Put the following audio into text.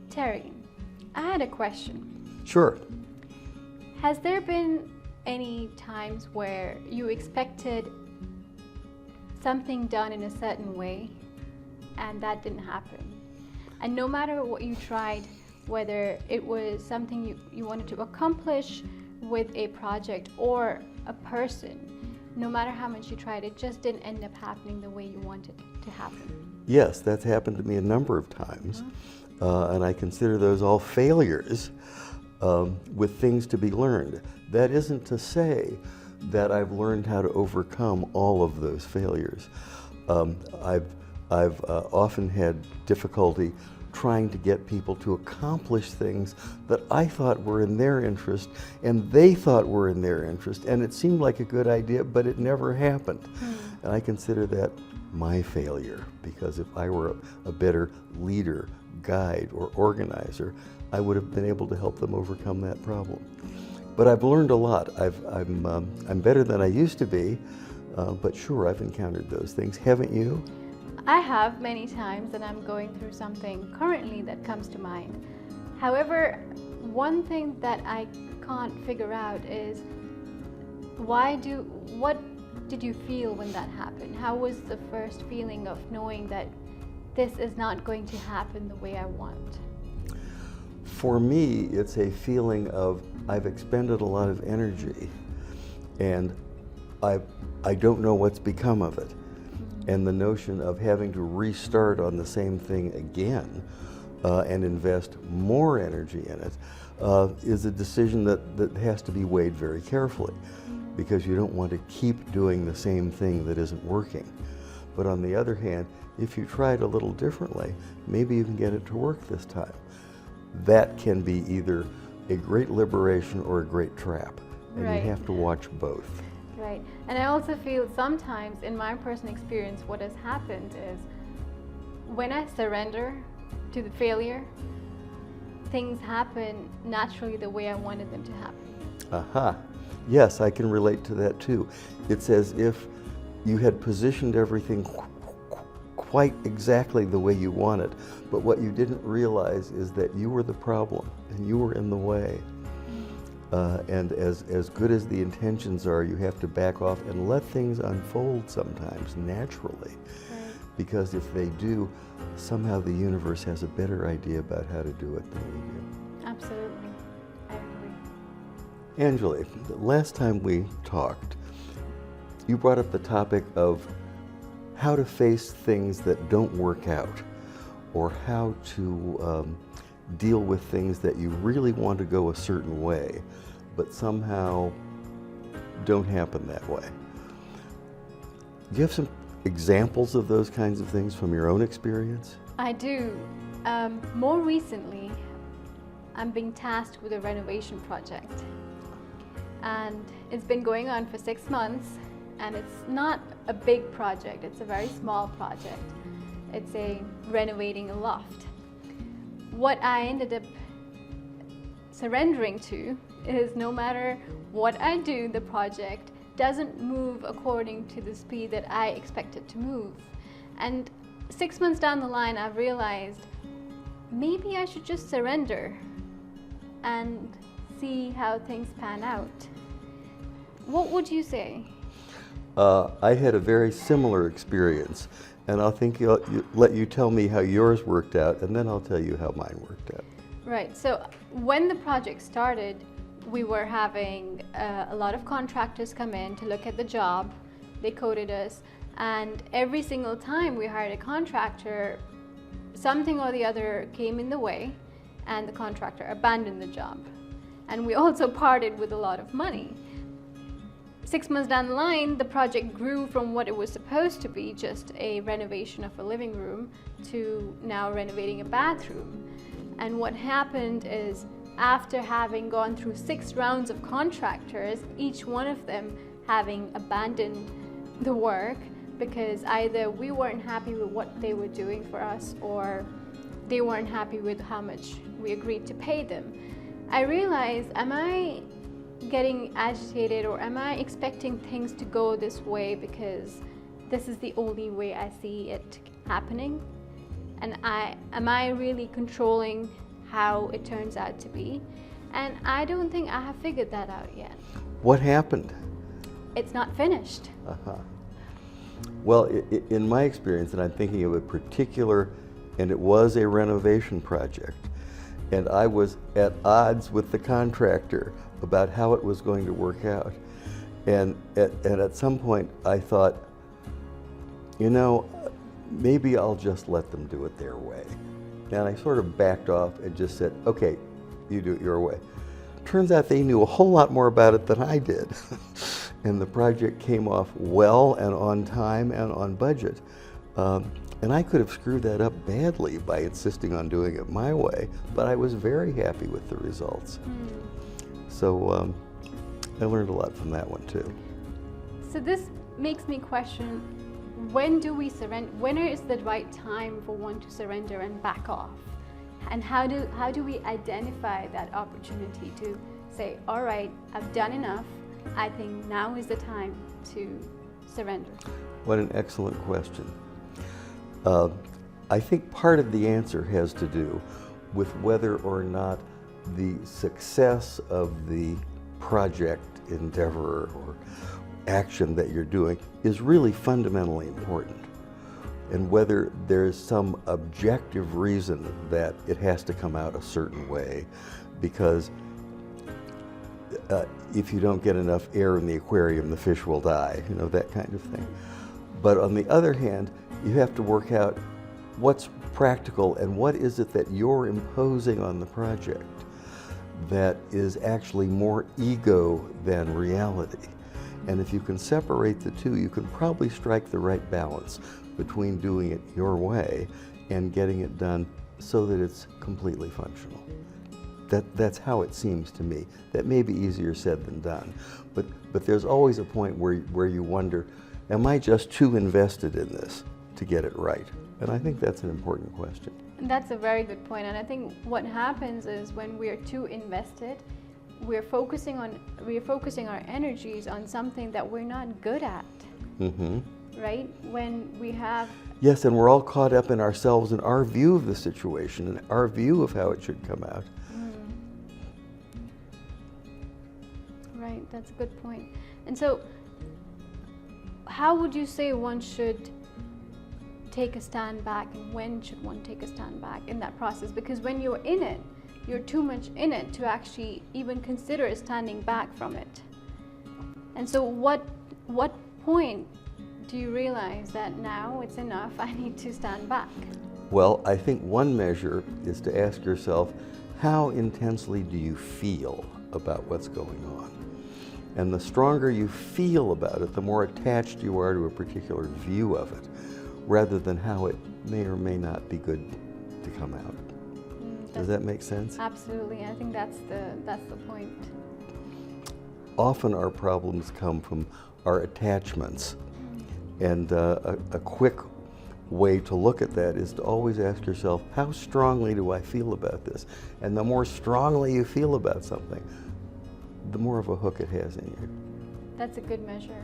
Terry, I had a question. Sure. Has there been any times where you expected something done in a certain way and that didn't happen? And no matter what you tried, whether it was something you wanted to accomplish with a project or a person, no matter how much you tried, it just didn't end up happening the way you wanted it to happen? Yes, that's happened to me a number of times. And I consider those all failures with things to be learned. That isn't to say that I've learned how to overcome all of those failures. I've often had difficulty trying to get people to accomplish things that I thought were in their interest and they thought were in their interest, and it seemed like a good idea, but it never happened. And I consider that my failure, because if I were a better leader, guide, or organizer, I would have been able to help them overcome that problem. But I've learned a lot. I'm better than I used to be, but sure, I've encountered those things. Haven't you? I have many times, and I'm going through something currently that comes to mind. However, one thing that I can't figure out is what did you feel when that happened? How was the first feeling of knowing that this is not going to happen the way I want? For me, it's a feeling of I've expended a lot of energy and I don't know what's become of it. And the notion of having to restart on the same thing again and invest more energy in it is a decision that has to be weighed very carefully, because you don't want to keep doing the same thing that isn't working. But on the other hand, if you try it a little differently, maybe you can get it to work this time. That can be either a great liberation or a great trap, and Right. you have to watch both. Right. And I also feel sometimes, in my personal experience, what has happened is when I surrender to the failure, things happen naturally the way I wanted them to happen. Aha. Yes, I can relate to that too. It's as if you had positioned everything quite exactly the way you wanted, but what you didn't realize is that you were the problem and you were in the way. And as good as the intentions are, you have to back off and let things unfold sometimes naturally. Right. Because if they do, somehow the universe has a better idea about how to do it than we do. Absolutely. I agree. Angela, the last time we talked, you brought up the topic of how to face things that don't work out, or how to deal with things that you really want to go a certain way, but somehow don't happen that way. Do you have some examples of those kinds of things from your own experience? I do. More recently, I'm being tasked with a renovation project. And it's been going on for 6 months, and it's not a big project, it's a very small project. It's renovating a loft. What I ended up surrendering to is no matter what I do, the project doesn't move according to the speed that I expect it to move. And 6 months down the line, I've realized maybe I should just surrender and see how things pan out. What would you say? I had a very similar experience, and I'll let you tell me how yours worked out, and then I'll tell you how mine worked out. Right, so when the project started, we were having a lot of contractors come in to look at the job. They coded us, and every single time we hired a contractor, something or the other came in the way, and the contractor abandoned the job. And we also parted with a lot of money. 6 months down the line, the project grew from what it was supposed to be, just a renovation of a living room, to now renovating a bathroom. And what happened is, after having gone through 6 rounds of contractors, each one of them having abandoned the work because either we weren't happy with what they were doing for us, or they weren't happy with how much we agreed to pay them, I realized, am I getting agitated, or am I expecting things to go this way because this is the only way I see it happening? And am I really controlling how it turns out to be. And I don't think I have figured that out yet. What happened? It's not finished. Uh-huh. Well, in my experience, and I'm thinking of a particular, and it was a renovation project, and I was at odds with the contractor about how it was going to work out. And at some point I thought, you know, maybe I'll just let them do it their way. And I sort of backed off and just said, okay, you do it your way. Turns out they knew a whole lot more about it than I did. And the project came off well and on time and on budget. And I could have screwed that up badly by insisting on doing it my way, but I was very happy with the results. So I learned a lot from that one too. So this makes me question, when do we surrender? When is the right time for one to surrender and back off? And how do we identify that opportunity to say, all right, I've done enough, I think now is the time to surrender? What an excellent question. I think part of the answer has to do with whether or not the success of the project, endeavor, or action that you're doing is really fundamentally important, and whether there's some objective reason that it has to come out a certain way, because if you don't get enough air in the aquarium, the fish will die, you know, that kind of thing. But on the other hand, you have to work out what's practical and what is it that you're imposing on the project that is actually more ego than reality. And if you can separate the two, you can probably strike the right balance between doing it your way and getting it done so that it's completely functional. That's how it seems to me. That may be easier said than done, but there's always a point where you wonder, am I just too invested in this to get it right? And I think that's an important question. That's a very good point. And I think what happens is when we are too invested, we're focusing our energies on something that we're not good at. Mm-hmm. Right? When we have... Yes, and we're all caught up in ourselves and our view of the situation and our view of how it should come out. Right, that's a good point. And so, how would you say one should take a stand back, and when should one take a stand back in that process? Because when you're in it, you're too much in it to actually even consider standing back from it. And so what point do you realize that now it's enough, I need to stand back? Well, I think one measure is to ask yourself, how intensely do you feel about what's going on? And the stronger you feel about it, the more attached you are to a particular view of it, rather than how it may or may not be good to come out. Does that make sense? Absolutely. I think that's the point. Often our problems come from our attachments. And a quick way to look at that is to always ask yourself, how strongly do I feel about this? And the more strongly you feel about something, the more of a hook it has in you. That's a good measure.